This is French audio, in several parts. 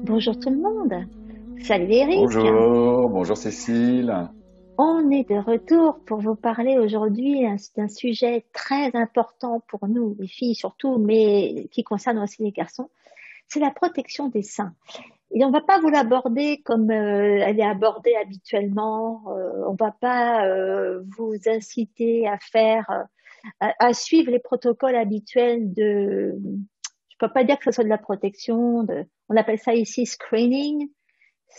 Bonjour tout le monde. Salut Eric. Bonjour Cécile. On est de retour pour vous parler aujourd'hui d'un sujet très important pour nous, les filles surtout, mais qui concerne aussi les garçons. C'est la protection des seins. Et on va pas vous l'aborder comme elle est abordée habituellement. On va pas vous inciter à faire, à suivre les protocoles habituels de. Je peux pas dire que ce soit de la protection. On appelle ça ici screening.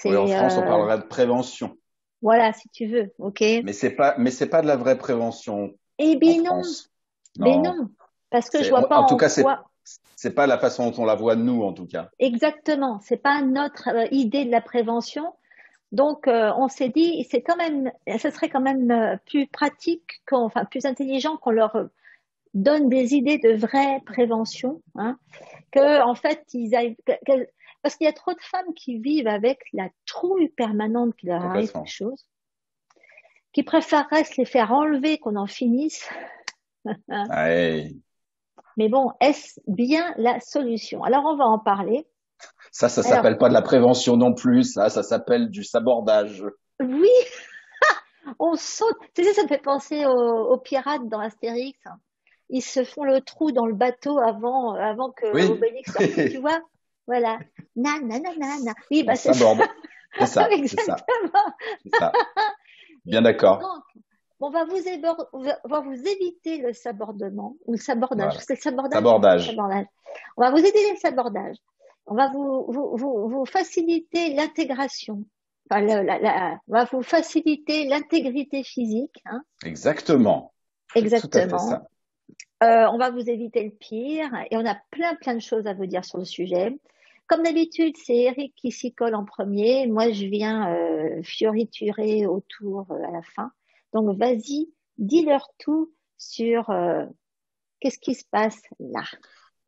Oui, en C'est France, on parlerait de prévention, Voilà, si tu veux, ok. mais c'est pas de la vraie prévention Eh en bien non, France. ben Non, non, parce que je vois pas en tout en cas, quoi c'est pas la façon dont on la voit de nous, en tout cas. exactement. C'est pas notre idée de la prévention. Donc on s'est dit, c'est quand même, ce serait quand même plus pratique, enfin plus intelligent qu'on leur donne des idées de vraie prévention, hein, que en fait ils aillent, parce qu'il y a trop de femmes qui vivent avec la trouille permanente qu'il leur arrive quelque Complètement. chose, qui préféreraient se les faire enlever qu'on en finisse. Hein. Ouais. Mais bon, est-ce bien la solution? Alors, on va en parler. Ça Alors, s'appelle pas de la prévention non plus. Ça s'appelle du sabordage. oui, on saute. Tu sais, ça me fait penser aux pirates dans Astérix. Ils se font le trou dans le bateau avant que Oui, Obélix leur coupe, tu vois? Voilà. Na, na, na, na, na. Oui, on bah, c'est ça. saborde. C'est ça, c'est ça, Exactement. c'est ça. Bien d'accord. Donc, on va vous éviter le sabordement ou le sabordage. Voilà. C'est le sabordage? C'est le Sabordage. sabordage. On va vous aider le sabordage. On va vous faciliter l'intégration. Enfin, on va vous faciliter l'intégrité physique, hein, Exactement. C'est tout à fait exactement. ça. On va vous éviter le pire et on a plein de choses à vous dire sur le sujet. Comme d'habitude, c'est Eric qui s'y colle en premier. Moi, je viens fioriturer autour à la fin. Donc, vas-y, dis-leur tout sur qu'est-ce qui se passe là.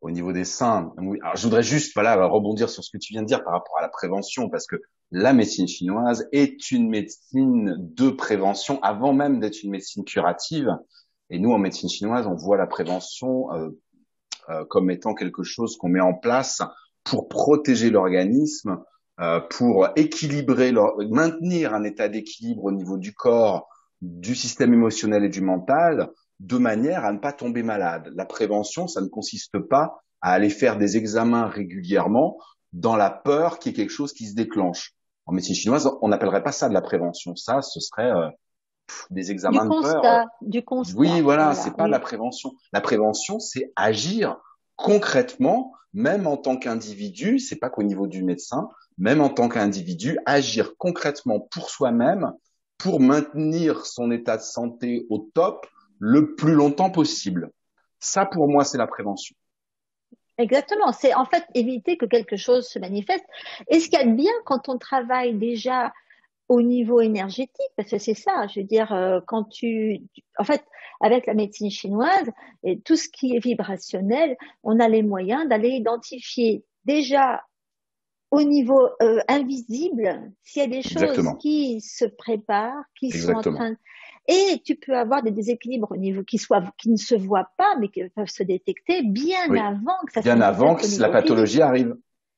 Au niveau des seins. Oui. Alors, je voudrais juste, voilà, rebondir sur ce que tu viens de dire par rapport à la prévention, parce que la médecine chinoise est une médecine de prévention avant même d'être une médecine curative. Et nous, en médecine chinoise, on voit la prévention comme étant quelque chose qu'on met en place pour protéger l'organisme, pour équilibrer, maintenir un état d'équilibre au niveau du corps, du système émotionnel et du mental, de manière à ne pas tomber malade. La prévention, ça ne consiste pas à aller faire des examens régulièrement dans la peur qu'il y ait quelque chose qui se déclenche. En médecine chinoise, on n'appellerait pas ça de la prévention. Ça, ce serait des examens de peur. Du Oui, constat, voilà, voilà, c'est pas de la oui. prévention. La prévention, c'est agir concrètement, même en tant qu'individu. C'est pas qu'au niveau du médecin, même en tant qu'individu, agir concrètement pour soi-même, pour maintenir son état de santé au top le plus longtemps possible. Ça, pour moi, c'est la prévention. Exactement. C'est en fait éviter que quelque chose se manifeste. Et ce qu'il y a de bien quand on travaille déjà au niveau énergétique, parce que c'est ça, je veux dire, quand en fait, avec la médecine chinoise et tout ce qui est vibrationnel, on a les moyens d'aller identifier déjà au niveau invisible s'il y a des choses Exactement, qui se préparent, qui sont en exactement. train, et tu peux avoir des déséquilibres au niveau qui ne se voient pas, mais qui peuvent se détecter bien Oui, avant que ça se bien avant manifeste que au la niveau physique. pathologie arrive.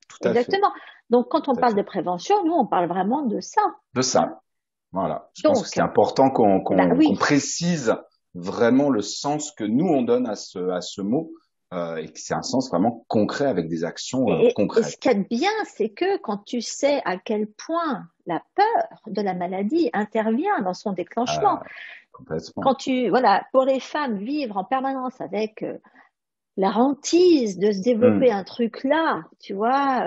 Tout à fait, Exactement. Donc, quand on tout à parle de fait. prévention, nous, on parle vraiment de ça. De Hein. ça. Voilà. Je pense que Donc, c'est important bah qu'on oui, précise vraiment le sens que nous on donne à ce mot et que c'est un sens vraiment concret avec des actions et concrètes. ce qu'il y a de bien, c'est que quand tu sais à quel point la peur de la maladie intervient dans son déclenchement, Euh, Complètement. quand voilà, pour les femmes, vivre en permanence avec la hantise de se développer Hmm, un truc là, tu vois,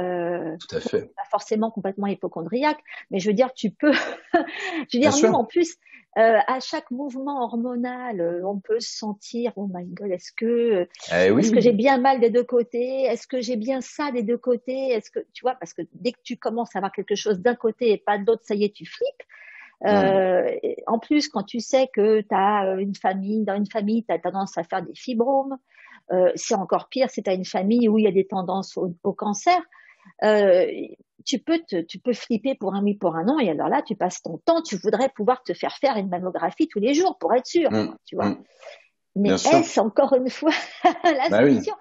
tout à bon, fait. pas forcément complètement hypochondriaque, mais je veux dire, tu peux, je veux Bien dire, nous, sûr. en plus, à chaque mouvement hormonal, on peut se sentir, oh my God, Eh est-ce que j'ai oui. bien mal des deux côtés? Est-ce que j'ai bien ça des deux côtés? Est-ce que, tu vois, parce que dès que tu commences à avoir quelque chose d'un côté et pas de l'autre, ça y est, tu flippes. Hmm, En plus, quand tu sais que tu as dans une famille, tu as tendance à faire des fibromes, c'est encore pire si tu as une famille où il y a des tendances au cancer. Euh, tu peux flipper pour un oui, pour un non, et alors là, tu passes ton temps, tu voudrais pouvoir te faire une mammographie tous les jours pour être sûr, hmm, quoi, tu vois. hmm. Bien Mais sûr. est-ce encore une fois la Bah oui. solution?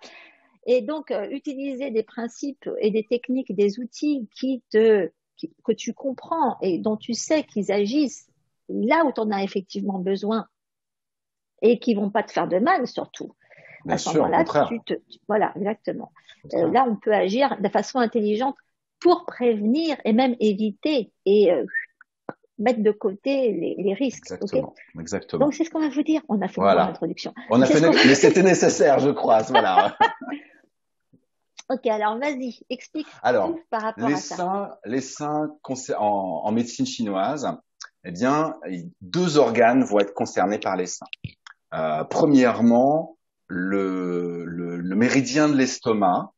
Et donc, utiliser des principes et des techniques, des outils que tu comprends et dont tu sais qu'ils agissent là où tu en as effectivement besoin et qui vont pas te faire de mal surtout. À Bien ce sûr, au moment-là, contraire. voilà, exactement. Au contraire. Là, on peut agir de façon intelligente pour prévenir et même éviter et mettre de côté les risques. Ok. Exactement. Donc, Exactement. c'est ce qu'on va vous dire. On a fait une grande Voilà. introduction. On a C'est fait, ce qu'on va... mais c'était nécessaire, je crois. Voilà. Ok, alors vas-y, explique tout Alors, par rapport à ça. les seins en médecine chinoise, eh bien, deux organes vont être concernés par les seins. Premièrement, le méridien de l'estomac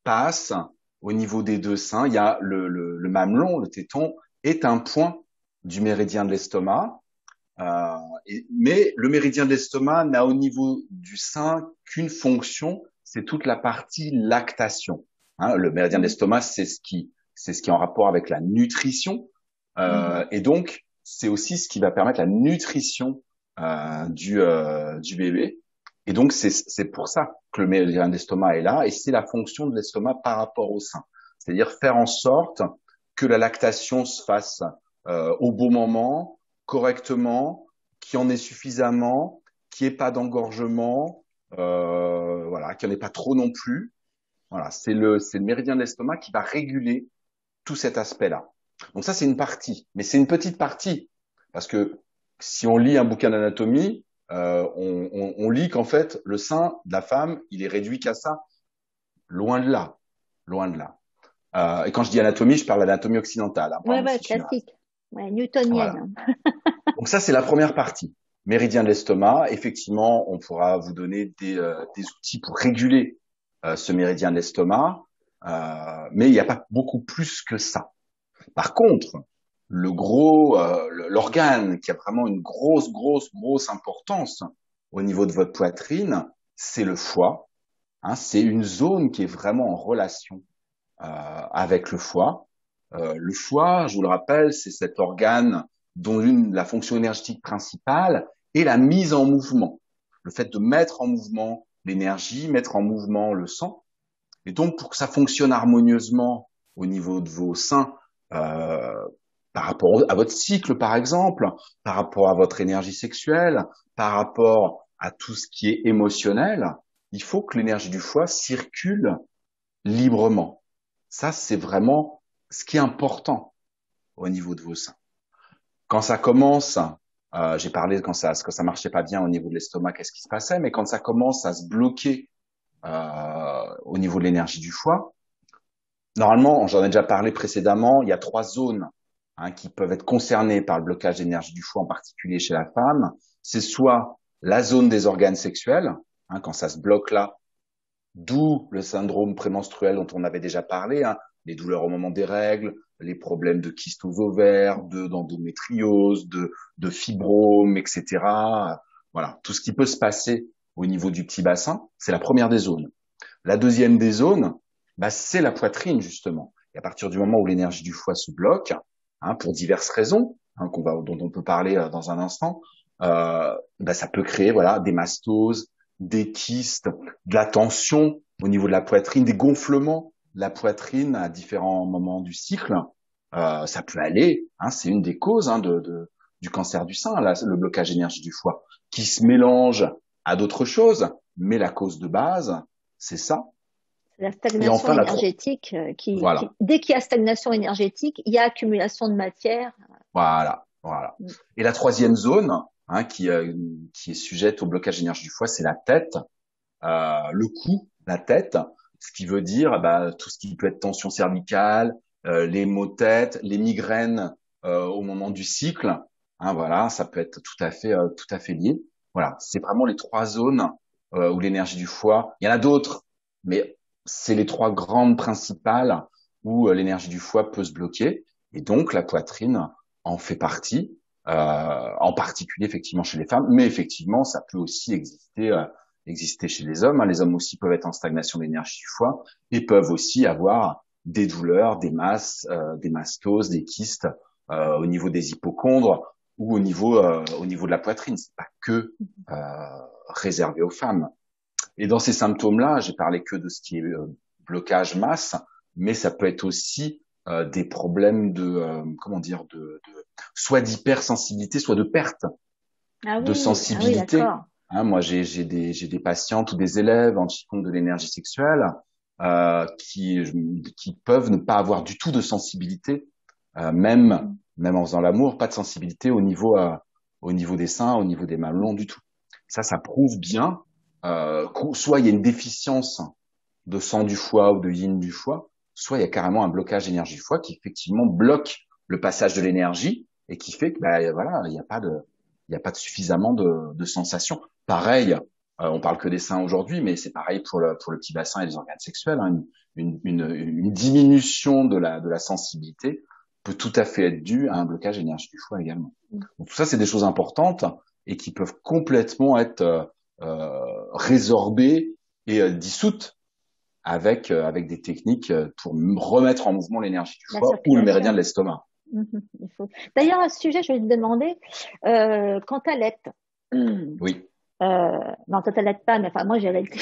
passe au niveau des deux seins. Il y a le mamelon, le téton, est un point du méridien de l'estomac. Mais le méridien de l'estomac n'a au niveau du sein qu'une fonction, c'est toute la partie lactation. Hein, le méridien de Mhm, l'estomac, c'est ce qui est en rapport avec la nutrition, mhm, et donc c'est aussi ce qui va permettre la nutrition du bébé. Et donc c'est pour ça que le méridien de l'estomac est là, et c'est la fonction de l'estomac par rapport au sein, c'est-à-dire faire en sorte que la lactation se fasse au bon moment, correctement, qu'il y en ait suffisamment, qu'il n'y ait pas d'engorgement, voilà, qu'il n'y en ait pas trop non plus. Voilà, c'est le méridien de l'estomac qui va réguler tout cet aspect-là. Donc ça, c'est une partie, mais c'est une petite partie, parce que si on lit un bouquin d'anatomie, on lit qu'en fait, le sein de la femme, il est réduit qu'à ça. Loin de là, loin de là. Et quand je dis anatomie, je parle d'anatomie occidentale, hein, pas en ouais, ouais, médecine chinoise. classique. Ouais, Voilà. newtonienne. Donc ça, c'est la première partie. Méridien de l'estomac, effectivement, on pourra vous donner des outils pour réguler ce méridien de l'estomac, mais il n'y a pas beaucoup plus que ça. Par contre, l'organe qui a vraiment une grosse importance au niveau de votre poitrine, c'est le foie. Hein, c'est une zone qui est vraiment en relation avec le foie. Le foie, je vous le rappelle, c'est cet organe dont la fonction énergétique principale est la mise en mouvement. Le fait de mettre en mouvement l'énergie, mettre en mouvement le sang. Et donc, pour que ça fonctionne harmonieusement au niveau de vos seins, euh, par rapport à votre cycle, par exemple, par rapport à votre énergie sexuelle, par rapport à tout ce qui est émotionnel, il faut que l'énergie du foie circule librement. Ça, c'est vraiment ce qui est important au niveau de vos seins. Quand ça commence, j'ai parlé quand ça marchait pas bien au niveau de l'estomac, qu'est-ce qui se passait, mais quand ça commence à se bloquer au niveau de l'énergie du foie, normalement, j'en ai déjà parlé précédemment, il y a trois zones qui peuvent être concernées par le blocage d'énergie du foie, en particulier chez la femme. C'est soit la zone des organes sexuels, quand ça se bloque là, d'où le syndrome prémenstruel dont on avait déjà parlé, les douleurs au moment des règles, les problèmes de kyste aux ovaires, d'endométriose, de fibromes, etc. Voilà, tout ce qui peut se passer au niveau du petit bassin, c'est la première des zones. La deuxième des zones, c'est la poitrine justement. Et à partir du moment où l'énergie du foie se bloque, pour diverses raisons, dont on peut parler dans un instant, ça peut créer voilà des mastoses, des kystes, de la tension au niveau de la poitrine, des gonflements de la poitrine à différents moments du cycle. Ça peut aller, c'est une des causes du cancer du sein, là, le blocage d'énergie du foie, qui se mélange à d'autres choses, mais la cause de base, c'est ça. La Et stagnation enfin, énergétique voilà, dès qu'il y a stagnation énergétique, il y a accumulation de matière. voilà. Et la troisième zone, qui est sujette au blocage d'énergie du foie, c'est la tête, le cou, la tête, ce qui veut dire tout ce qui peut être tension cervicale, les maux de tête, les migraines au moment du cycle. Voilà, ça peut être tout à fait lié. Voilà, c'est vraiment les trois zones où l'énergie du foie. Il y en a d'autres, mais c'est les trois grandes principales où l'énergie du foie peut se bloquer. Et donc la poitrine en fait partie, en particulier effectivement chez les femmes, mais effectivement ça peut aussi exister chez les hommes. Les hommes aussi peuvent être en stagnation d'énergie du foie et peuvent aussi avoir des douleurs, des masses, des mastoses, des kystes au niveau des hypochondres ou au niveau de la poitrine. C'est pas que réservé aux femmes. Et dans ces symptômes-là, j'ai parlé que de ce qui est blocage masse, mais ça peut être aussi des problèmes de comment dire soit d'hypersensibilité, soit de perte de Ah oui, sensibilité. d'accord. Hein, moi, j'ai des patientes ou des élèves en compte de l'énergie sexuelle euh, qui qui peuvent ne pas avoir du tout de sensibilité, même en faisant l'amour, pas de sensibilité au niveau des seins, au niveau des mamelons du tout. Ça prouve bien soit il y a une déficience de sang du foie ou de yin du foie, soit il y a carrément un blocage d'énergie du foie qui effectivement bloque le passage de l'énergie et qui fait que bah, voilà, il y a pas de suffisamment de sensations. Pareil, on parle que des seins aujourd'hui, mais c'est pareil pour le petit bassin et les organes sexuels. Hein. Une diminution de la sensibilité peut tout à fait être due à un blocage d'énergie du foie également. Donc tout ça, c'est des choses importantes et qui peuvent complètement être résorbées et dissoutes avec des techniques pour remettre en mouvement l'énergie du La foie ou le méridien circulation. de l'estomac. Il faut. D'ailleurs, à ce sujet, je vais te demander, quand tu allaites, Oui, non, toi, t'allaites pas, mais enfin, moi, j'ai allaité.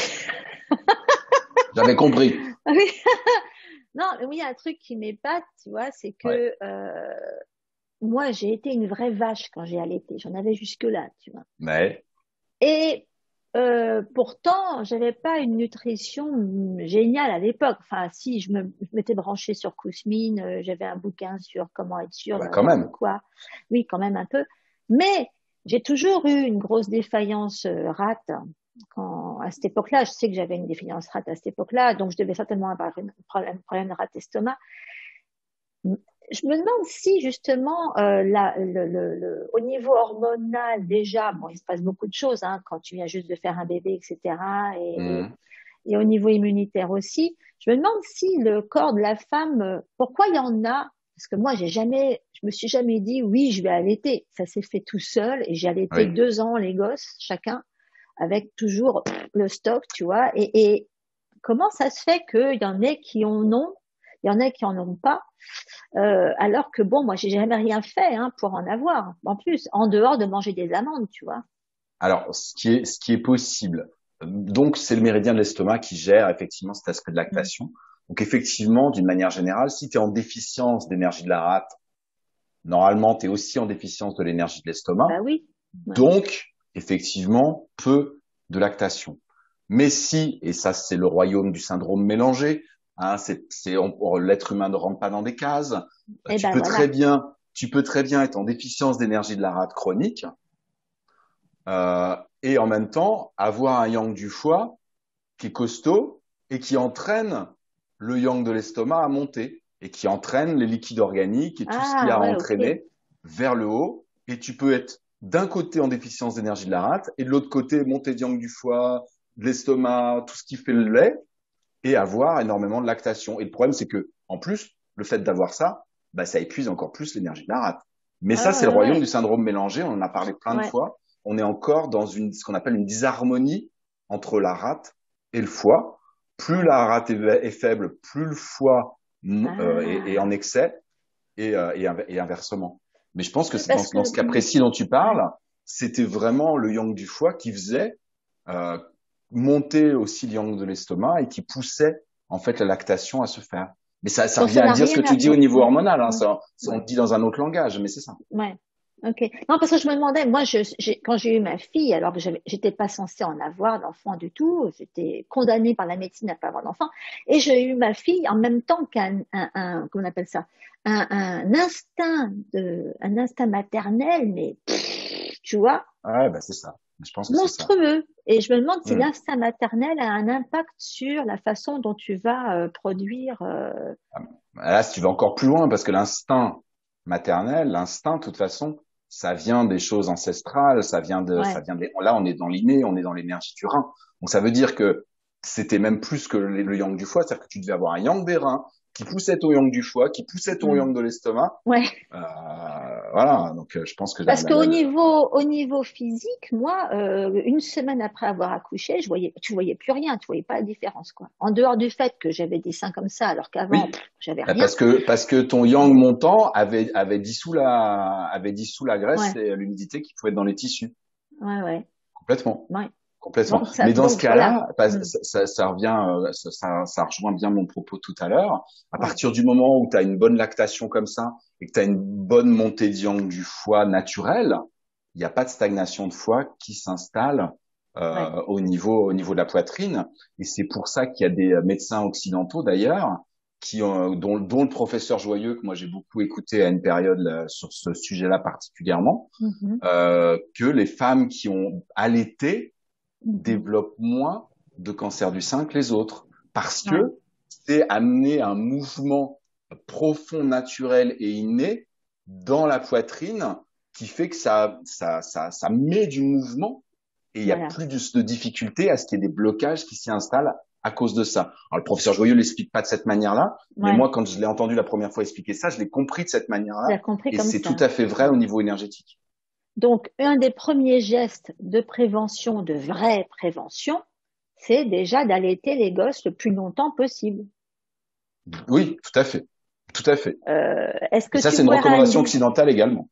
j'avais compris. Oui. Non, mais oui, il y a un truc qui m'épate, tu vois, c'est Ouais, que moi, j'ai été une vraie vache quand j'ai allaité. J'en avais jusque-là, tu vois. mais Et pourtant, j'avais pas une nutrition géniale à l'époque. Enfin, si, je m'étais branchée sur Kousmine, j'avais un bouquin sur comment être ah sûr bah de quand n'importe même. quoi. Oui, quand même un peu. Mais j'ai toujours eu une grosse défaillance rate. À cette époque-là, je sais que j'avais une défaillance rate à cette époque-là, donc je devais certainement avoir un problème de rate estomac. Je me demande si justement au niveau hormonal déjà, bon, il se passe beaucoup de choses hein, quand tu viens juste de faire un bébé, etc. Mhm. Et au niveau immunitaire aussi. Je me demande si le corps de la femme, pourquoi il y en a, parce que moi je me suis jamais dit oui, je vais allaiter. Ça s'est fait tout seul et j'ai allaité Oui. 2 ans les gosses chacun avec toujours le stock, tu vois. Et comment ça se fait qu'il y en ait qui en ont, il y en a qui en ont pas, alors que bon, moi j'ai jamais rien fait hein, pour en avoir. En plus, en dehors de manger des amandes, tu vois. Alors, ce qui est possible, donc c'est le méridien de l'estomac qui gère effectivement cet aspect de Mm. lactation. Donc effectivement, d'une manière générale, si tu es en déficience d'énergie de la rate, normalement, tu es aussi en déficience de l'énergie de l'estomac. Bah oui, ouais. Donc, effectivement, peu de lactation. Mais si, et ça c'est le royaume du syndrome mélangé, hein, l'être humain ne rentre pas dans des cases, Et ben voilà. tu peux très bien être en déficience d'énergie de la rate chronique, et en même temps avoir un yang du foie qui est costaud et qui entraîne le yang de l'estomac à monter et qui entraîne les liquides organiques et tout ce qu'il y Ah a à ouais, ok. entraîner vers le haut. Et tu peux être d'un côté en déficience d'énergie de la rate et de l'autre côté montée de yang du foie, de l'estomac, tout ce qui fait le lait et avoir énormément de lactation. Et le problème, c'est que, en plus, le fait d'avoir ça, bah, ça épuise encore plus l'énergie de la rate. Mais ça, Ah c'est le ouais, royaume ouais, du syndrome mélangé. On en a parlé plein de ouais. fois. On est encore dans ce qu'on appelle une disharmonie entre la rate et le foie. Plus la rate est faible, plus le foie est en Ah. excès et inversement. Mais je pense que Oui, c'est parce que dans ce cas précis dont tu ouais. parles, c'était vraiment le yang du foie qui faisait euh, monter aussi le yang de l'estomac et qui poussait en fait la lactation à se faire. Mais ça Donc revient ça à n'a dire ce que rien tu à dis au niveau ouais, hormonal. Hein. ouais, On ouais. le dit dans un autre langage, mais c'est ça. Ouais. Ok. Non, parce que je me demandais, moi, quand j'ai eu ma fille, alors que j'étais pas censée en avoir d'enfant du tout, j'étais condamnée par la médecine à pas avoir d'enfant, et j'ai eu ma fille en même temps comment on appelle ça, un instinct maternel, mais tu vois, Ouais, bah c'est ça. Je pense que c'est ça. monstrueux. Et je me demande si Hmm. l'instinct maternel a un impact sur la façon dont tu vas produire. Là, si tu vas encore plus loin, parce que l'instinct maternel, l'instinct, de toute façon, ça vient des choses ancestrales, ça Ouais. vient là, on est dans l'inné, on est dans l'énergie du rein. Donc, ça veut dire que c'était même plus que le yang du foie, c'est-à-dire que tu devais avoir un yang des reins qui poussait ton yang du foie, qui poussait ton Mm. yang de l'estomac. Ouais. Euh, voilà. Donc, je pense que Parce qu'au niveau physique, moi, une semaine après avoir accouché, tu voyais plus rien, tu voyais pas la différence, quoi. En dehors du fait que j'avais des seins comme ça, alors qu'avant, oui, j'avais rien. parce que ton yang montant avait dissous la graisse Ouais, et l'humidité qui pouvait être dans les tissus. ouais, ouais, Complètement. ouais. Complètement. Donc, ça, Mais dans ce donc voilà. cas-là, ça revient, ça rejoint bien mon propos tout à l'heure. À Ouais, partir du moment où tu as une bonne lactation comme ça et que tu as une bonne montée de yang du foie naturelle, il n'y a pas de stagnation de foie qui s'installe ouais. au niveau de la poitrine. Et c'est pour ça qu'il y a des médecins occidentaux d'ailleurs dont le professeur Joyeux que moi j'ai beaucoup écouté à une période là, sur ce sujet-là particulièrement, Mhm, que les femmes qui ont allaité mhm. développent moins de cancer du sein que les autres parce Ouais, que c'est amener un mouvement profond, naturel et inné dans la poitrine qui fait que ça met du mouvement et il y a voilà. plus de difficulté à ce qu'il y ait des blocages qui s'y installent à cause de ça. Alors le professeur Joyeux l'explique pas de cette manière-là, mais Ouais, moi quand je l'ai entendu la première fois expliquer ça, je l'ai compris de cette tu manière-là as compris et comme c'est tout ça. à fait vrai au niveau énergétique. Donc, un des premiers gestes de prévention, de vraie prévention, c'est déjà d'allaiter les gosses le plus longtemps possible. Oui, tout à fait. Tout à fait. Est-ce Et que ça, tu c'est une pourrais recommandation ramener? occidentale également.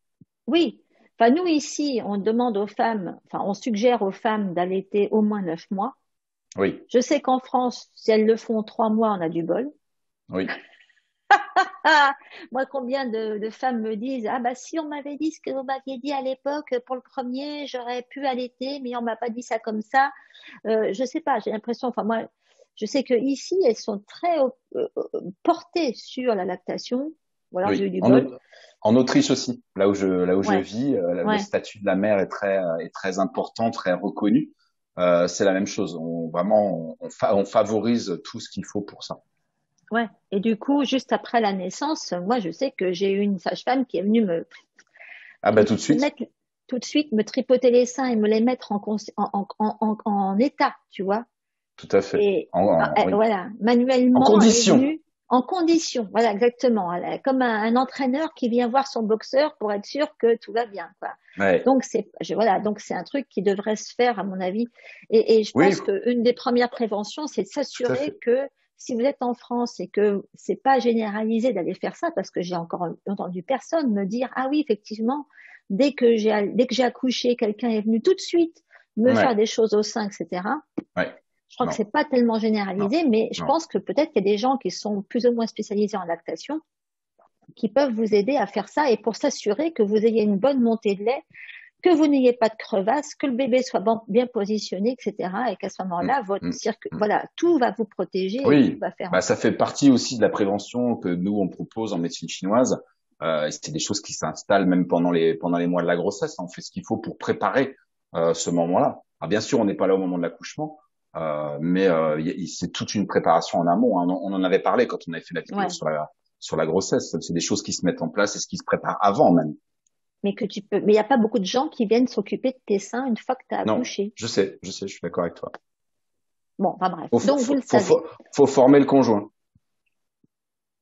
Oui. Enfin, nous ici, on demande aux femmes, enfin, on suggère aux femmes d'allaiter au moins 9 mois. Oui, Je sais qu'en France, si elles le font 3 mois, on a du bol. oui. Ah, moi, combien de femmes me disent, ah bah si on m'avait dit ce que vous m'aviez dit à l'époque pour le premier, j'aurais pu allaiter, mais on m'a pas dit ça comme ça. Je sais pas, j'ai l'impression, enfin moi, je sais que ici, elles sont très portées sur la lactation. Ou alors j'ai eu Oui, du bol. en Autriche aussi, là où je Ouais, vis, le ouais. statut de la mère est très important, très reconnu. C'est la même chose. On favorise tout ce qu'il faut pour ça. Ouais. Et du coup, juste après la naissance, moi, je sais que j'ai eu une sage-femme qui est venue Ah bah tout de me suite, mettre tout de suite, me tripoter les seins et me les mettre en état, tu vois. tout à fait. Et Oui, voilà, en manuellement, elle est condition. venue en condition. Voilà, exactement. Comme un entraîneur qui vient voir son boxeur pour être sûr que tout va bien, quoi. Ouais. Donc voilà, donc c'est un truc qui devrait se faire à mon avis. Et je Oui, pense qu'une des premières préventions, c'est de tout à s'assurer fait. que si vous êtes en France et que c'est pas généralisé d'aller faire ça, parce que j'ai encore entendu personne me dire ah oui effectivement dès que j'ai accouché, quelqu'un est venu tout de suite me faire Ouais, des choses au sein, etc. ouais. Je crois que Non, c'est pas tellement non, généralisé, mais je non. pense que peut-être qu'il y a des gens qui sont plus ou moins spécialisés en lactation qui peuvent vous aider à faire ça et pour s'assurer que vous ayez une bonne montée de lait, que vous n'ayez pas de crevasse, que le bébé soit bien positionné, etc. Et qu'à ce Mm, moment-là, votre mm, mm. voilà, tout va vous protéger et tout Oui, va faire en bah ça sorte. fait partie aussi de la prévention que nous on propose en médecine chinoise. Et c'est des choses qui s'installent même pendant les mois de la grossesse. On fait ce qu'il faut pour préparer ce moment-là. Alors bien sûr, on n'est pas là au moment de l'accouchement, mais c'est toute une préparation en amont, hein. On en avait parlé quand on avait fait la vidéo Ouais. sur la grossesse. C'est des choses qui se mettent en place et ce qui se prépare avant même. Mais il n'y a pas beaucoup de gens qui viennent s'occuper de tes seins une fois que tu as Non, accouché. je suis d'accord avec toi. Bon, enfin bref. Faut, Donc vous le faut, savez. faut former le conjoint.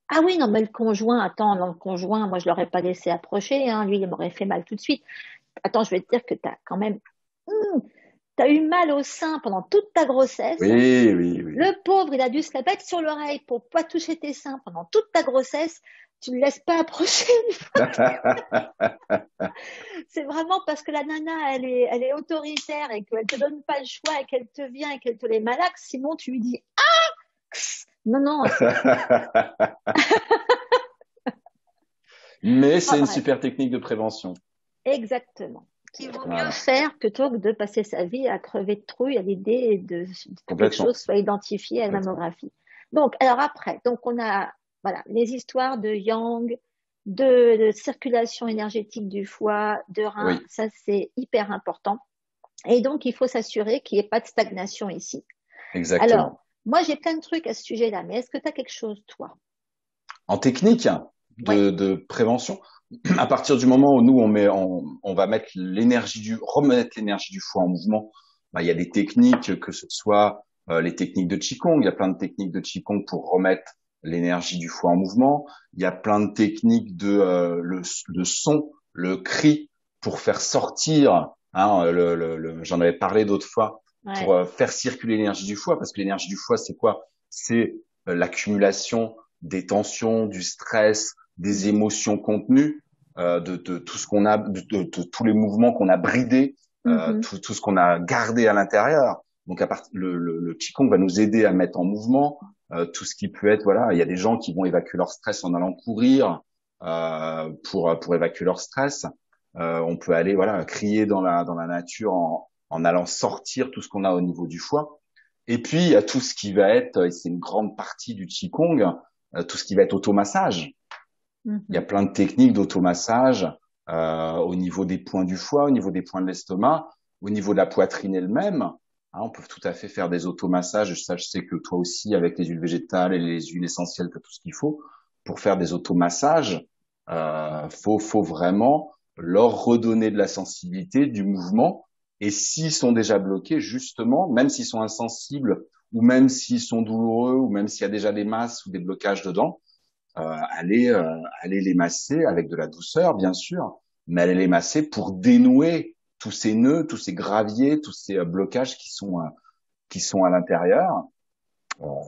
Ah oui, non, mais le conjoint, attends, non, le conjoint, moi je l'aurais pas laissé approcher, hein, lui il m'aurait fait mal tout de suite. Attends, je vais te dire que tu as quand même, t'as eu mal au sein pendant toute ta grossesse. Oui, oui, oui. Le pauvre, il a dû se la mettre sur l'oreille pour pas toucher tes seins pendant toute ta grossesse. Tu ne le laisses pas approcher. C'est vraiment parce que la nana, elle est autoritaire et qu'elle te donne pas le choix et qu'elle te vient et qu'elle te les malaxe. Sinon, tu lui dis, non, non, Mais enfin c'est une bref, super technique de prévention. exactement. Qu'il vaut mieux Voilà, faire plutôt que de passer sa vie à crever de trouille à l'idée que quelque chose complètement, soit identifié à la complètement. mammographie. Donc, alors après, donc on a, voilà, les histoires de yang, de circulation énergétique du foie, de rein, Oui, ça c'est hyper important. Et donc, il faut s'assurer qu'il n'y ait pas de stagnation ici. exactement. Alors, moi, j'ai plein de trucs à ce sujet-là, mais est-ce que tu as quelque chose, toi? En technique Ouais, de prévention, à partir du moment où nous on va mettre remettre l'énergie du foie en mouvement, bah, il y a des techniques, que ce soit les techniques de Qigong, il y a plein de techniques de Qigong pour remettre l'énergie du foie en mouvement. Il y a plein de techniques le son, le cri pour faire sortir. Hein, j'en avais parlé d'autres fois ouais, pour faire circuler l'énergie du foie, parce que l'énergie du foie, c'est quoi? C'est l'accumulation des tensions, du stress, mm, des émotions contenues, de tout ce qu'on a, de tous les mouvements qu'on a bridés Mhm. tout ce qu'on a gardé à l'intérieur. Donc le Qigong va nous aider à mettre en mouvement tout ce qui peut être, voilà, il y a des gens qui vont évacuer leur stress en allant courir pour évacuer leur stress. On peut aller, voilà, crier dans la nature en allant sortir tout ce qu'on a au niveau du foie. Et puis il y a tout ce qui va être, et c'est une grande partie du Qigong, tout ce qui va être automassage. Il y a Mhm. plein de techniques d'automassage au niveau des points du foie, au niveau des points de l'estomac, au niveau de la poitrine elle-même. Hein, on peut tout à fait faire des automassages. Ça, je sais que toi aussi, avec les huiles végétales et les huiles essentielles, tu as tout ce qu'il faut pour faire des automassages. Faut vraiment leur redonner de la sensibilité, du mouvement. Et s'ils sont déjà bloqués, justement, même s'ils sont insensibles, ou même s'ils sont douloureux, ou même s'il y a déjà des masses ou des blocages dedans, aller les masser avec de la douceur, bien sûr, mais aller les masser pour dénouer tous ces nœuds, tous ces graviers, tous ces blocages qui sont à l'intérieur.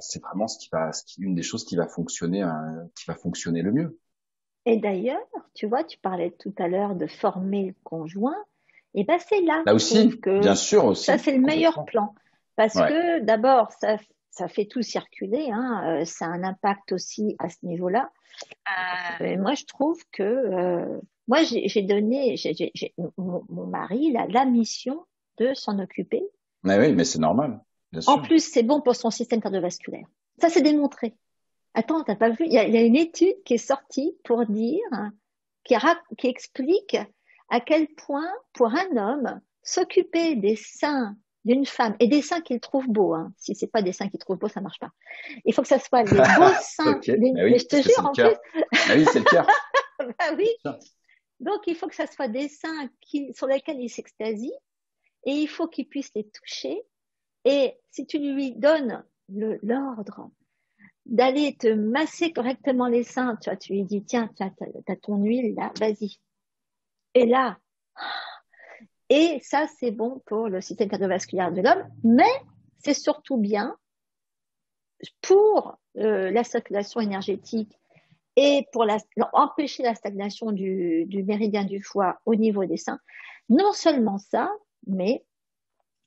C'est vraiment une des choses qui va fonctionner le mieux. Et d'ailleurs, tu vois, tu parlais tout à l'heure de former le conjoint. Et ben c'est là, Là je trouve aussi, bien que sûr ça, aussi, c'est le meilleur complètement. plan. Parce Ouais. que d'abord, ça fait tout circuler, hein, ça a un impact aussi à ce niveau-là. Et moi, je trouve que moi, j'ai donné, mon mari, il a la mission de s'en occuper. Mais oui, mais c'est normal, bien En sûr. plus, c'est bon pour son système cardiovasculaire. Ça, c'est démontré. Attends, t'as pas vu? Il y a une étude qui est sortie pour dire, qui explique à quel point, pour un homme, s'occuper des seins d'une femme et des seins qu'il trouve beaux, hein. Si c'est pas des seins qu'il trouve beaux, ça marche pas. Il faut que ça soit les beaux seins Ok, bah mais oui, je te parce que c'est jure, le en plus, cœur. Bah oui, c'est le cœur. bah oui. Bien sûr. Donc, il faut que ça soit des seins sur lesquels il s'extasie et il faut qu'il puisse les toucher. Et si tu lui donnes l'ordre d'aller te masser correctement les seins, tu vois, tu lui dis, tiens, t'as ton huile là, vas-y. Et là, et ça, c'est bon pour le système cardiovasculaire de l'homme, mais c'est surtout bien pour la circulation énergétique et pour empêcher la stagnation du méridien du foie au niveau des seins. Non seulement ça, mais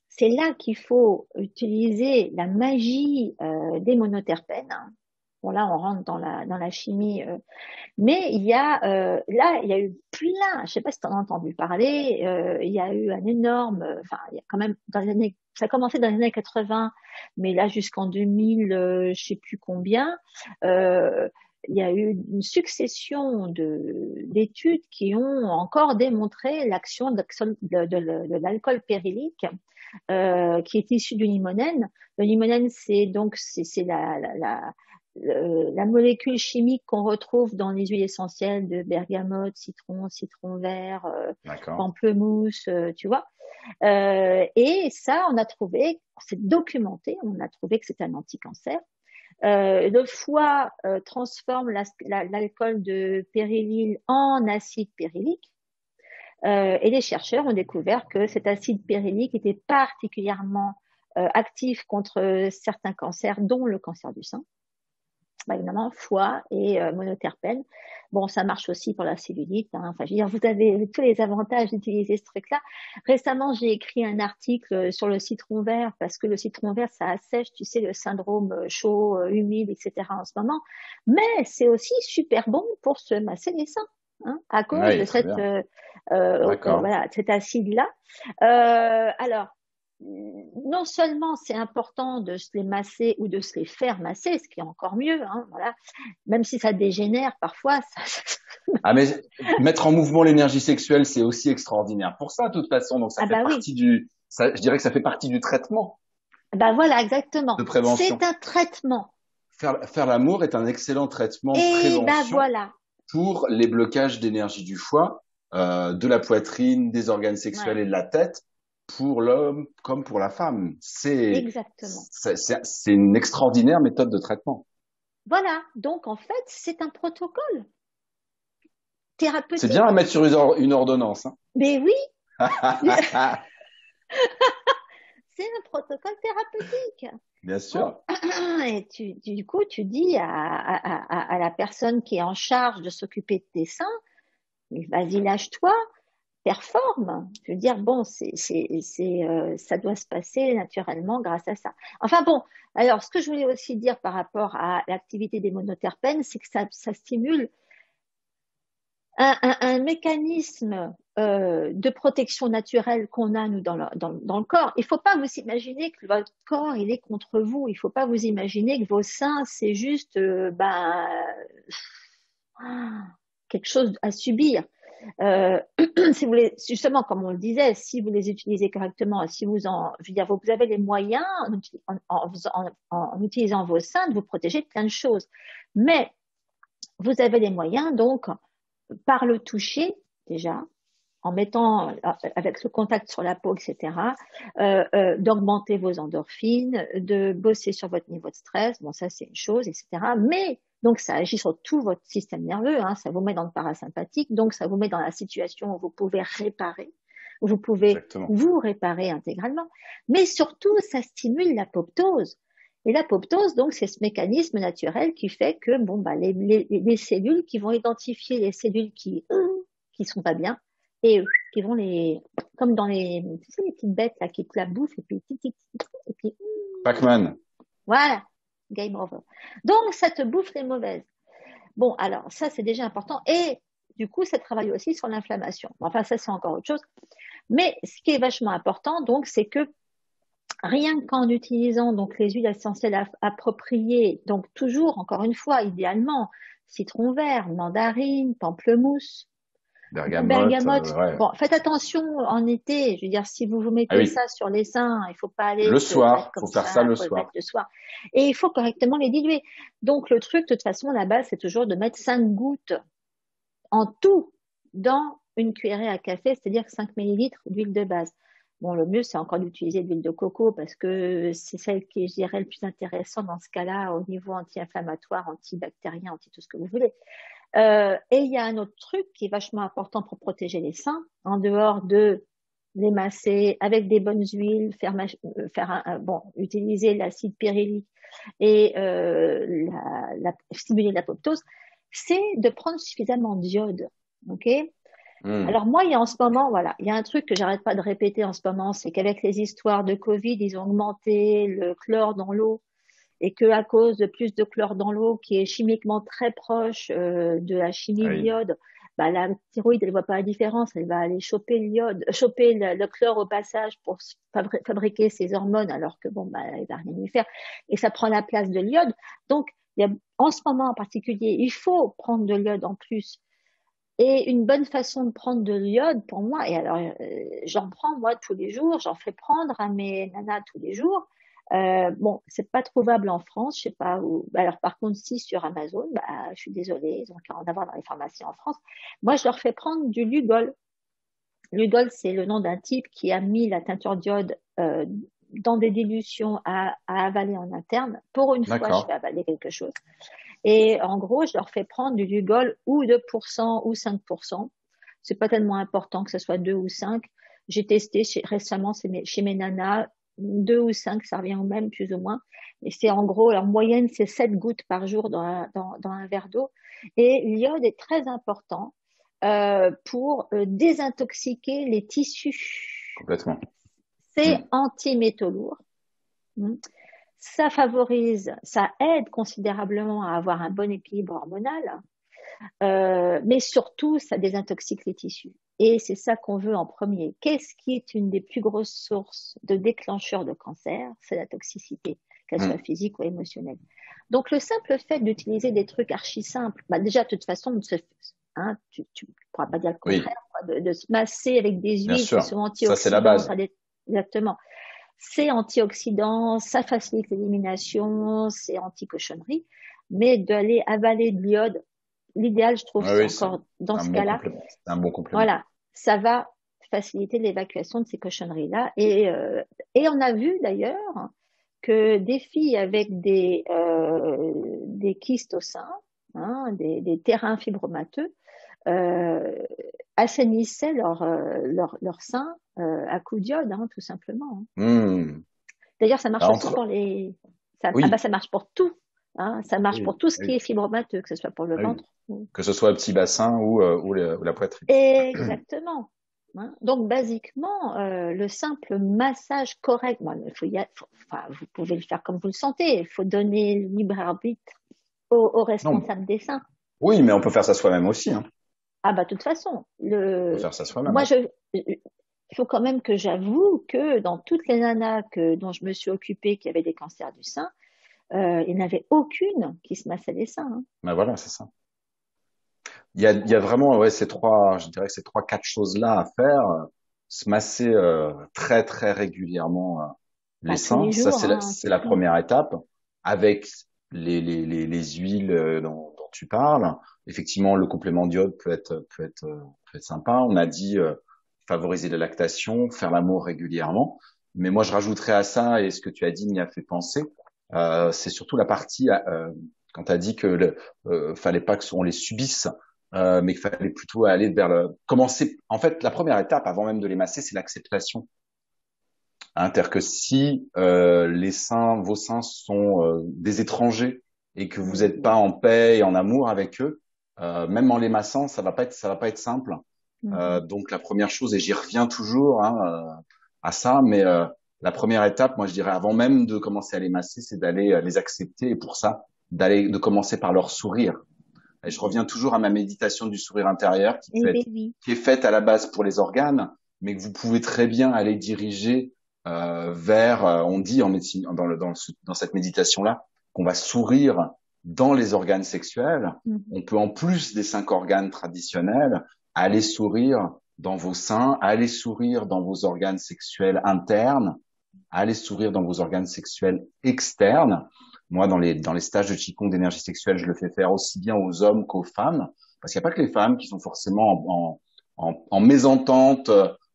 c'est là qu'il faut utiliser la magie des monoterpènes, hein. Bon, là, on rentre dans la chimie. Mais il y a là, il y a eu plein. Je sais pas si tu en as entendu parler. Il y a eu un énorme. Enfin, il y a quand même dans les années. Ça a commencé dans les années 80, mais là jusqu'en 2000, je sais plus combien. Euh, il y a eu une succession d'études qui ont encore démontré l'action de l'alcool pyrélique qui est issu du limonène. Le limonène, c'est donc c'est la molécule chimique qu'on retrouve dans les huiles essentielles de bergamote, citron, citron vert, D'accord. pamplemousse, tu vois. Et ça, on a trouvé, c'est documenté, on a trouvé que c'était un anti-cancer. Le foie transforme l'alcool de pérylyle en acide pyrélique. Et les chercheurs ont découvert que cet acide pyrélique était particulièrement actif contre certains cancers, dont le cancer du sein. Bah, évidemment, foie et monoterpène. Bon, ça marche aussi pour la cellulite, hein. Enfin, je veux dire, vous avez tous les avantages d'utiliser ce truc-là. Récemment, j'ai écrit un article sur le citron vert parce que le citron vert, ça assèche, tu sais, le syndrome chaud, humide, etc. en ce moment. Mais c'est aussi super bon pour se masser les seins, hein, à cause de Oui, très bien. D'accord. voilà, cet acide-là. Alors, non seulement c'est important de se les masser ou de se les faire masser, ce qui est encore mieux, hein, voilà. Même si ça dégénère parfois, Ah, mais mettre en mouvement l'énergie sexuelle, c'est aussi extraordinaire. Pour ça, de toute façon, donc ça ah fait bah oui, partie je dirais que ça fait partie du traitement bah voilà, de exactement. C'est prévention. un traitement. Faire l'amour est un excellent traitement de Et bah prévention voilà, pour les blocages d'énergie du foie, de la poitrine, des organes sexuels ouais, et de la tête, pour l'homme comme pour la femme. exactement. C'est une extraordinaire méthode de traitement. Voilà, donc en fait, c'est un protocole C'est bien à thérapeutique. mettre sur une ordonnance, hein. Mais oui, c'est un protocole thérapeutique. Bien Bon, sûr. et du coup, tu dis à la personne qui est en charge de s'occuper de tes seins, mais vas-y, lâche-toi. performe. Je veux dire, bon, ça doit se passer naturellement grâce à ça. Enfin bon, alors ce que je voulais aussi dire par rapport à l'activité des monoterpènes, c'est que ça stimule un mécanisme de protection naturelle qu'on a, nous, dans le corps. Il ne faut pas vous imaginer que votre corps, il est contre vous. Il ne faut pas vous imaginer que vos seins, c'est juste quelque chose à subir. Si vous les, justement, comme on le disait, si vous les utilisez correctement, si vous je veux dire, vous avez les moyens, en utilisant vos seins, de vous protéger de plein de choses. Mais vous avez les moyens, donc, par le toucher, déjà, en mettant avec le contact sur la peau, etc., d'augmenter vos endorphines, de bosser sur votre niveau de stress. Bon, ça, c'est une chose, etc. Mais, donc, ça agit sur tout votre système nerveux, hein, ça vous met dans le parasympathique, donc ça vous met dans la situation où vous pouvez réparer, où vous pouvez Exactement. vous réparer intégralement. Mais surtout, ça stimule l'apoptose. Et l'apoptose, donc, c'est ce mécanisme naturel qui fait que, bon, bah, les cellules qui vont identifier les cellules qui sont pas bien, et qui vont comme dans tu sais, les petites bêtes là qui te la bouffent et puis Pac-Man. voilà, game over. Donc ça te bouffe les mauvaises. Bon, alors ça c'est déjà important et du coup ça travaille aussi sur l'inflammation. Enfin ça c'est encore autre chose. Mais ce qui est vachement important donc c'est que rien qu'en utilisant donc les huiles essentielles appropriées, donc toujours encore une fois idéalement citron vert, mandarine, pamplemousse, Bergamote, bergamote. ouais. Bon, faites attention en été. Je veux dire, si vous Ah mettez oui, ça sur les seins, il faut pas aller le se le mettre soir, comme faut faire ça ça, il le faut le mettre soir. le soir. Et il faut correctement les diluer. Donc, le truc, de toute façon, la base, c'est toujours de mettre 5 gouttes en tout dans une cuillerée à café, c'est-à-dire 5 millilitres d'huile de base. Bon, le mieux, c'est encore d'utiliser de l'huile de coco parce que c'est celle qui est, je dirais, le plus intéressant dans ce cas-là au niveau anti-inflammatoire, antibactérien, anti tout ce que vous voulez. Et il y a un autre truc qui est vachement important pour protéger les seins, en dehors de les masser avec des bonnes huiles, bon, utiliser l'acide pyrélique et stimuler l'apoptose, c'est de prendre suffisamment d'iode. Ok. Hmm. Alors moi, il y a en ce moment, voilà, il y a un truc que j'arrête pas de répéter en ce moment, c'est qu'avec les histoires de Covid, ils ont augmenté le chlore dans l'eau et que à cause de plus de chlore dans l'eau, qui est chimiquement très proche de la chimie Ah de oui. l'iode, bah, la thyroïde, elle voit pas la différence, elle va aller choper l'iode, choper le chlore au passage pour fabriquer ses hormones, alors que bon, bah, elle va rien y faire, et ça prend la place de l'iode. Donc, en ce moment en particulier, il faut prendre de l'iode en plus. Et une bonne façon de prendre de l'iode pour moi, et alors j'en prends moi tous les jours, j'en fais prendre à mes nanas tous les jours. Bon, c'est pas trouvable en France, je sais pas où. Alors par contre, si sur Amazon, bah, je suis désolée, ils ont qu'à en avoir dans les pharmacies en France. Moi, je leur fais prendre du Lugol. Lugol, c'est le nom d'un type qui a mis la teinture d'iode dans des dilutions à avaler en interne. Pour une fois, je D'accord. fais avaler quelque chose. Et en gros, je leur fais prendre du Lugol ou 2% ou 5%. C'est pas tellement important que ce soit 2 ou 5. J'ai testé récemment chez mes nanas, 2 ou 5, ça revient au même, plus ou moins. Et c'est en gros, en moyenne, c'est 7 gouttes par jour dans un verre d'eau. Et l'iode est très important pour désintoxiquer les tissus. Complètement. C'est Hmm. anti-métaux lourds. Ça favorise, ça aide considérablement à avoir un bon équilibre hormonal, mais surtout, ça désintoxique les tissus. Et c'est ça qu'on veut en premier. Qu'est-ce qui est une des plus grosses sources de déclencheurs de cancer? C'est la toxicité, qu'elle soit Hmm. physique ou émotionnelle. Donc, le simple fait d'utiliser des trucs archi simples, bah déjà, de toute façon, hein, tu ne pourras pas dire le Oui, contraire, quoi, de se masser avec des bien huiles qui sûr. sont Ça, c'est la antioxydantes, base. exactement. C'est antioxydant, ça facilite l'élimination, c'est anti-cochonnerie, mais d'aller avaler de l'iode, l'idéal, je trouve, Oui, c'est oui, encore dans c'est un ce bon cas-là, complément. C'est un bon complément. voilà, ça va faciliter l'évacuation de ces cochonneries-là. Et on a vu d'ailleurs que des filles avec des kystes au sein, hein, des terrains fibromateux, euh, assainissaient leur sein à coups d'iode, hein, tout simplement. Hein. Hmm. D'ailleurs, ça marche Bah, aussi pour les. Oui, Ça marche pour tout. Hein. Ça marche pour oui, tout ce qui oui, est fibromateux, que ce soit pour le oui. ventre. Que ce soit le petit bassin ou la poitrine. Exactement. hein. Donc, basiquement, le simple massage correct, bon, enfin, vous pouvez le faire comme vous le sentez. Il faut donner le libre arbitre aux Non. responsables des seins. Oui, mais on peut faire ça soi-même aussi, hein. Ah bah, de toute façon, On peut faire ça soi-même, moi, hein. il faut quand même que j'avoue que dans toutes les nanas dont je me suis occupée qui avaient des cancers du sein, il n'y en avait aucune qui se massait les seins, hein. Ben voilà, c'est ça. Il y a vraiment, ouais, je dirais que ces trois, quatre choses-là à faire. Se masser très, très régulièrement les Bah, tous seins. les Ça, jours, hein, c'est c'est la tout. première étape. Avec les huiles dont tu parles. Effectivement, le complément d'iode peut être sympa. On a dit favoriser la lactation, faire l'amour régulièrement. Mais moi, je rajouterais à ça, et ce que tu as dit m'y a fait penser, c'est surtout la partie quand tu as dit que fallait pas qu'on les subisse, mais qu'il fallait plutôt aller vers commencer. En fait, la première étape, avant même de les masser, c'est l'acceptation. Hein, c'est-à-dire que si vos seins sont des étrangers et que vous n'êtes pas Mhm, en paix et en amour avec eux, même en les massant, ça va pas être simple. mhm. Donc la première chose, et j'y reviens toujours hein, à ça, mais la première étape, moi je dirais avant même de commencer à les masser, c'est d'aller les accepter et pour ça, de commencer par leur sourire. Et je reviens toujours à ma méditation du sourire intérieur Eh bien oui. qui est faite à la base pour les organes, mais que vous pouvez très bien aller diriger vers, on dit en médecine, dans cette méditation-là, qu'on va sourire dans les organes sexuels. Mhm. On peut, en plus des 5 organes traditionnels, aller sourire dans vos seins, aller sourire dans vos organes sexuels internes, aller sourire dans vos organes sexuels externes. Moi, dans les stages de Qigong d'énergie sexuelle, je le fais faire aussi bien aux hommes qu'aux femmes, parce qu'il n'y a pas que les femmes qui sont forcément en mésentente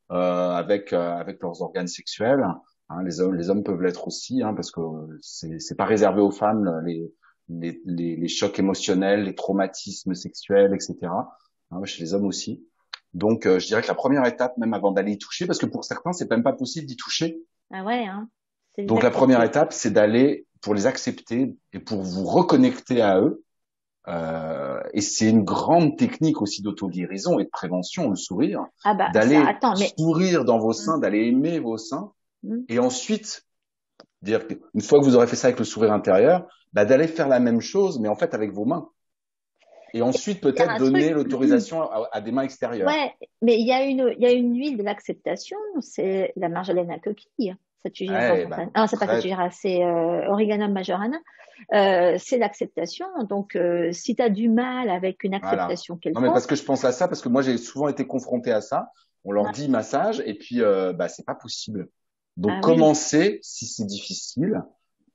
avec leurs organes sexuels. Hein, les hommes peuvent l'être aussi, hein, parce que c'est pas réservé aux femmes les chocs émotionnels, les traumatismes sexuels, etc. Hein, chez les hommes aussi. Donc, je dirais que la première étape, même avant d'aller y toucher, parce que pour certains, c'est même pas possible d'y toucher. Ah ouais, hein, c'est les Donc, la première accepter. étape, c'est d'aller pour les accepter et pour vous reconnecter à eux. Et c'est une grande technique aussi d'auto-guérison et de prévention, le sourire, Ah bah ça, d'aller attends, mais sourire dans vos hum, seins, d'aller aimer vos seins, hum. et ensuite, dire une fois que vous aurez fait ça avec le sourire intérieur, bah, d'aller faire la même chose, mais en fait avec vos mains. Et ensuite, Dire peut-être un truc. donner l'autorisation à des mains extérieures. Ouais, mais il y a une huile de l'acceptation, c'est la marjolaine à coquille. Satyajara Ouais, santana. bah, Ah, c'est pas très, Satyajara, c'est Origanum majorana. C'est l'acceptation. Donc, si tu as du mal avec une voilà. acceptation Non, mais quelconque, parce que je pense à ça, parce que moi, j'ai souvent été confronté à ça. On leur hein, dit massage, et puis, bah, c'est pas possible. Donc, ah oui, commencez, si c'est difficile,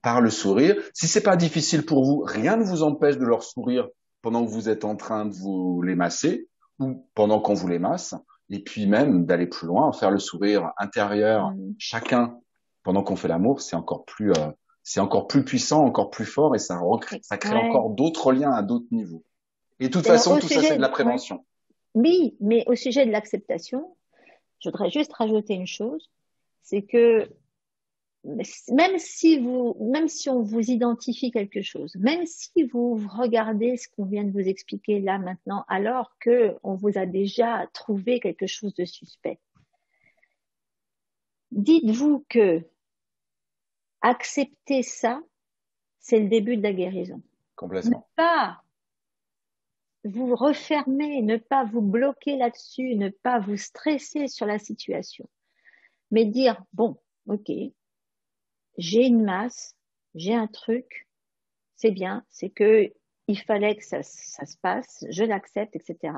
par le sourire. Si c'est pas difficile pour vous, rien ne vous empêche de leur sourire pendant que vous êtes en train de vous les masser ou pendant qu'on vous les masse. Et puis même d'aller plus loin, faire le sourire intérieur, hum, chacun pendant qu'on fait l'amour, c'est encore plus puissant, encore plus fort et ça crée ouais. encore d'autres liens à d'autres niveaux. Et de toute Alors, façon, tout ça, c'est de la ouais. prévention. Oui, mais au sujet de l'acceptation, je voudrais juste rajouter une chose, c'est que même si on vous identifie quelque chose, même si vous regardez ce qu'on vient de vous expliquer là maintenant, alors que on vous a déjà trouvé quelque chose de suspect, dites-vous que accepter ça, c'est le début de la guérison. Ne Complètement. pas vous refermer, ne pas vous bloquer là-dessus, ne pas vous stresser sur la situation, mais dire, bon, ok, j'ai une masse, j'ai un truc, c'est bien, c'est que il fallait que ça se passe, je l'accepte, etc.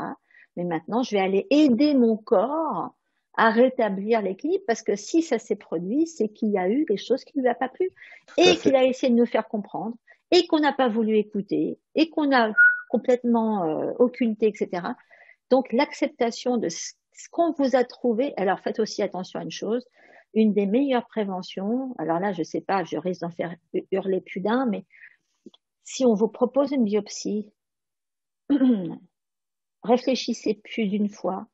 Mais maintenant, je vais aller aider mon corps à rétablir l'équilibre parce que si ça s'est produit, c'est qu'il y a eu quelque chose qui ne lui a pas plu Tout à et qu'il fait. a essayé de nous faire comprendre et qu'on n'a pas voulu écouter et qu'on a complètement occulté, etc. Donc, l'acceptation de ce qu'on vous a trouvé. Alors, faites aussi attention à une chose. Une des meilleures préventions, alors là, je sais pas, je risque d'en faire hurler plus d'un, mais si on vous propose une biopsie, réfléchissez plus d'une fois.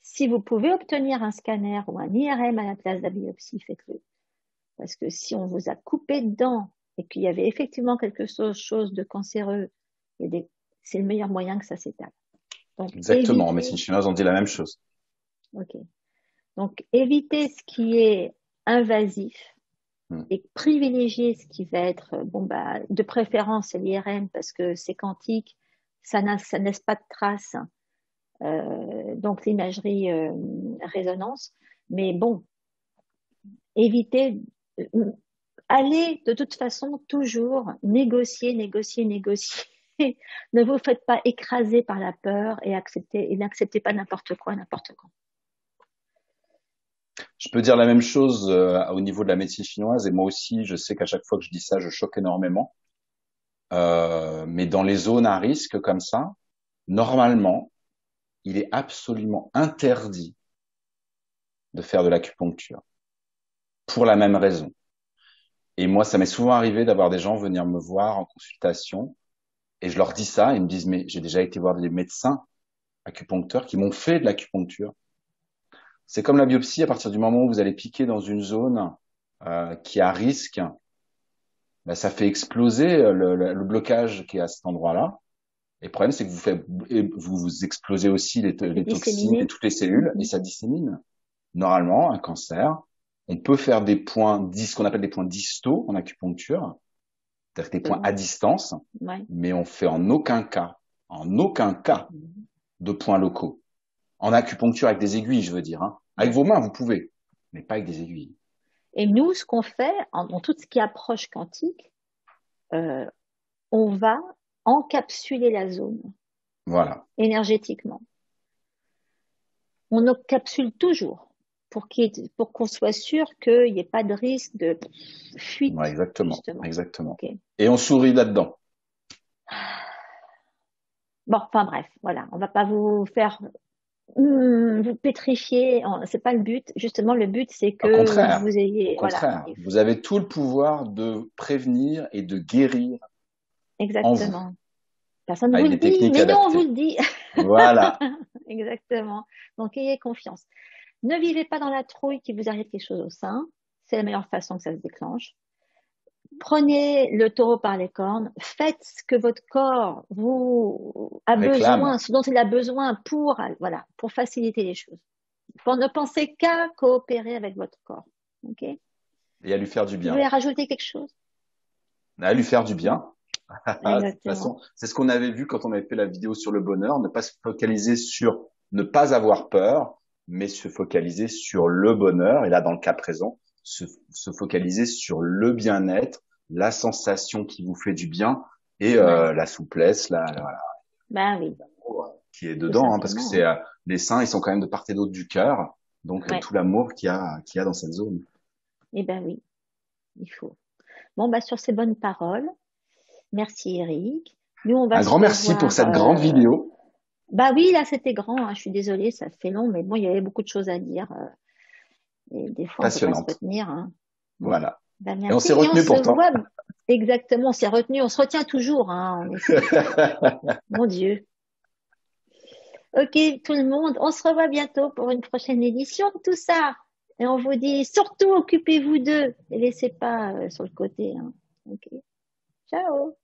Si vous pouvez obtenir un scanner ou un IRM à la place de la biopsie, faites-le. Parce que si on vous a coupé dedans et qu'il y avait effectivement quelque chose de cancéreux, c'est le meilleur moyen que ça s'étale. Donc, Exactement. En médecine évitez. chinoise, on dit la même chose. Ok. Donc, évitez ce qui est invasif Mm. et privilégier ce qui va être, bon, bah, de préférence, c'est l'IRM parce que c'est quantique, ça ne laisse pas de traces. Donc, l'imagerie résonance. Mais bon, évitez, euh, allez de toute façon toujours négocier, négocier, négocier. Ne vous faites pas écraser par la peur et n'acceptez pas n'importe quoi, n'importe quand. Je peux dire la même chose au niveau de la médecine chinoise, et moi aussi, je sais qu'à chaque fois que je dis ça, je choque énormément. Mais dans les zones à risque comme ça, normalement, il est absolument interdit de faire de l'acupuncture pour la même raison. Et moi, ça m'est souvent arrivé d'avoir des gens venir me voir en consultation et je leur dis ça, et ils me disent, mais j'ai déjà été voir des médecins acupuncteurs qui m'ont fait de l'acupuncture. C'est comme la biopsie, à partir du moment où vous allez piquer dans une zone qui est à risque, ben, ça fait exploser le blocage qui est à cet endroit-là. Et le problème, c'est que vous explosez aussi les toxines et Disséminer. toutes les cellules et Mhm. ça dissémine. Normalement, un cancer, on peut faire des points, ce qu'on appelle des points distaux en acupuncture, c'est-à-dire des points à Absolument. distance, Ouais. mais on fait en aucun cas Mhm. de points locaux. En acupuncture avec des aiguilles, je veux dire. Hein. Avec Ouais. vos mains, vous pouvez, mais pas avec des aiguilles. Et nous, ce qu'on fait, dans tout ce qui approche quantique, euh, on va encapsuler la zone Voilà. énergétiquement. On encapsule toujours pour qu'on soit sûr qu'il n'y ait pas de risque de Ouais, fuite, exactement. justement. Exactement. Ok. Et on sourit là-dedans. Bon, enfin bref, voilà. On va pas vous faire vous pétrifier. C'est pas le but. Justement, le but, c'est que vous Au ayez, voilà, contraire. Vous avez tout le pouvoir de prévenir et de guérir en vous, exactement. Personne ne vous avec le des dit, techniques mais non, on vous adaptées. le dit. Voilà. Exactement. Donc, ayez confiance. Ne vivez pas dans la trouille qu'il vous arrive quelque chose au sein. C'est la meilleure façon que ça se déclenche. Prenez le taureau par les cornes. Faites ce que votre corps vous a besoin, Réclame. ce dont il a besoin pour, voilà, pour faciliter les choses. Pour ne penser qu'à coopérer avec votre corps. OK? Et à lui faire du Vous voulez bien. rajouter quelque chose? À lui faire du bien. De toute façon, Exactement. c'est ce qu'on avait vu quand on avait fait la vidéo sur le bonheur, ne pas se focaliser sur ne pas avoir peur, mais se focaliser sur le bonheur. Et là, dans le cas présent, se focaliser sur le bien-être, la sensation qui vous fait du bien et Ouais. la souplesse, voilà, Ben oui, qui est tout dedans, hein, parce que simplement, c'est hein. les seins, ils sont quand même de part et d'autre du cœur, donc Ouais. tout l'amour qu'il y a dans cette zone. Eh ben oui, il faut. Bon, bah, sur ces bonnes paroles, merci Eric. Nous, on va Un se grand merci pour revoir. cette grande vidéo Bah oui, là, c'était grand, hein. Je suis désolée, ça fait long, mais bon, il y avait beaucoup de choses à dire. Et des fois, on peut pas se passionnante. retenir, hein. Bon, Voilà. bah Et on merci. s'est Et on retenu se pourtant. voit exactement, on s'est retenu, on se retient toujours, hein, en effet. Mon Dieu. Ok, tout le monde, on se revoit bientôt pour une prochaine édition de tout ça. Et on vous dit surtout occupez-vous d'eux et laissez pas sur le côté, hein. Ok. Ciao.